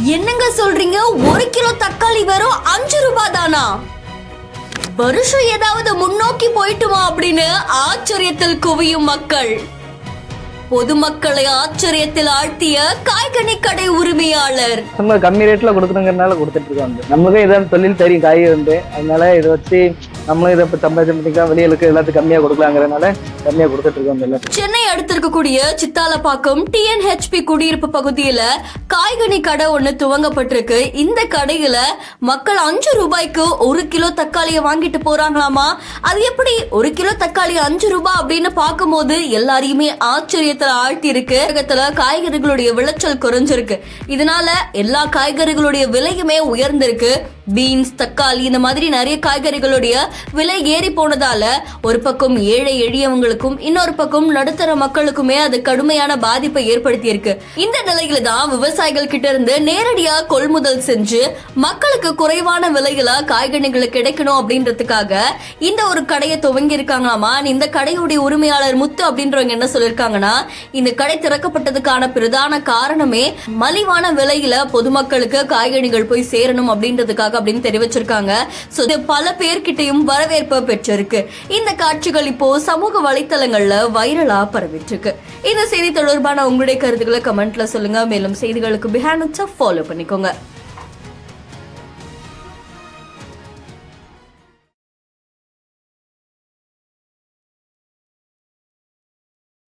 என்னங்க சொல்றீங்க? 1 கிலோ தக்காளி வெறும் 5 ரூபாய் தானா? வருஷம் ஏதாவது முன்னோக்கி போயிட்டுமா அப்படின்னு ஆச்சரியத்தில் குவியும் மக்கள். பொதுமக்களை ஆச்சரியத்தில் ஆழ்த்திய காய்கனி கடை உரிமையாளர். நம்ம கம்மி ரேட்ல கொடுக்கணுங்கிறதுனால கொடுத்துட்டு இருக்கோம். நமக்கு இதான் தொழில் தெரியும், காய் வந்து அதனால இதை வச்சு நம்மளும் இதை சம்பாதிச்சா வெளிகளுக்கு எல்லாத்துக்கும் கம்மியா கொடுக்கலாங்கிறதுனால கம்மியா கொடுத்துட்டு இருக்கோம். சென்னை அடுத்து இருக்கக்கூடிய சித்தாலப்பாக்கம் TNHP குடியிருப்பு பகுதியில காய்கனி கடை ஒண்ணு துவங்கப்பட்டிருக்கு. இந்த கடையில மக்கள் 5 ரூபாய்க்கு 1 கிலோ தக்காளியை வாங்கிட்டு போறாங்களாமா. அது எப்படி 1 கிலோ தக்காளி 5 ரூபாய் அப்படின்னு பார்க்கும்போது எல்லாரையுமே ஆச்சரியத்துல ஆழ்த்தி இருக்கு. காய்கறிகளுடைய விளைச்சல் குறைஞ்சிருக்கு. இதனால எல்லா காய்கறிகளுடைய விலையுமே உயர்ந்திருக்கு. பீன்ஸ், தக்காளி இந்த மாதிரி நிறைய காய்கறிகளுடைய விலை ஏறி போனதால ஒரு பக்கம் ஏழை எளியவங்களுக்கும் இன்னொரு பக்கம் நடுத்தர மக்களுக்குமே அது கடுமையான பாதிப்பை ஏற்படுத்தி இருக்கு. இந்த நிலையில தான் விவசாயிகள் கிட்ட இருந்து நேரடியா கொள்முதல் செஞ்சு மக்களுக்கு குறைவான விலையில காய்கறிகளை கிடைக்கணும் அப்படின்றதுக்காக இந்த ஒரு கடையை துவங்கி இருக்காங்களாமா. இந்த கடையுடைய உரிமையாளர் முத்து அப்படின்றவங்க என்ன சொல்லிருக்காங்கன்னா, இந்த கடை திறக்கப்பட்டதுக்கான பிரதான காரணமே மலிவான விலையில பொதுமக்களுக்கு காய்கறிகள் போய் சேரணும் அப்படின்றதுக்காக அப்படின்னு தெரிவிச்சிருக்காங்க. பல பேர்கிட்டையும் வரவேற்பு பெற்றிருக்கு. இந்த காட்சிகள் இப்போ சமூக வலைத்தளங்கள்ல வைரலா பரவிட்டு இருக்கு. இந்த செய்தி தொடர்பான உங்களுடைய கருத்துக்களை கமெண்ட்ல சொல்லுங்க. மேலும் செய்திகளுக்கு பிஹைண்ட் ஃபாலோ பண்ணிக்கோங்க.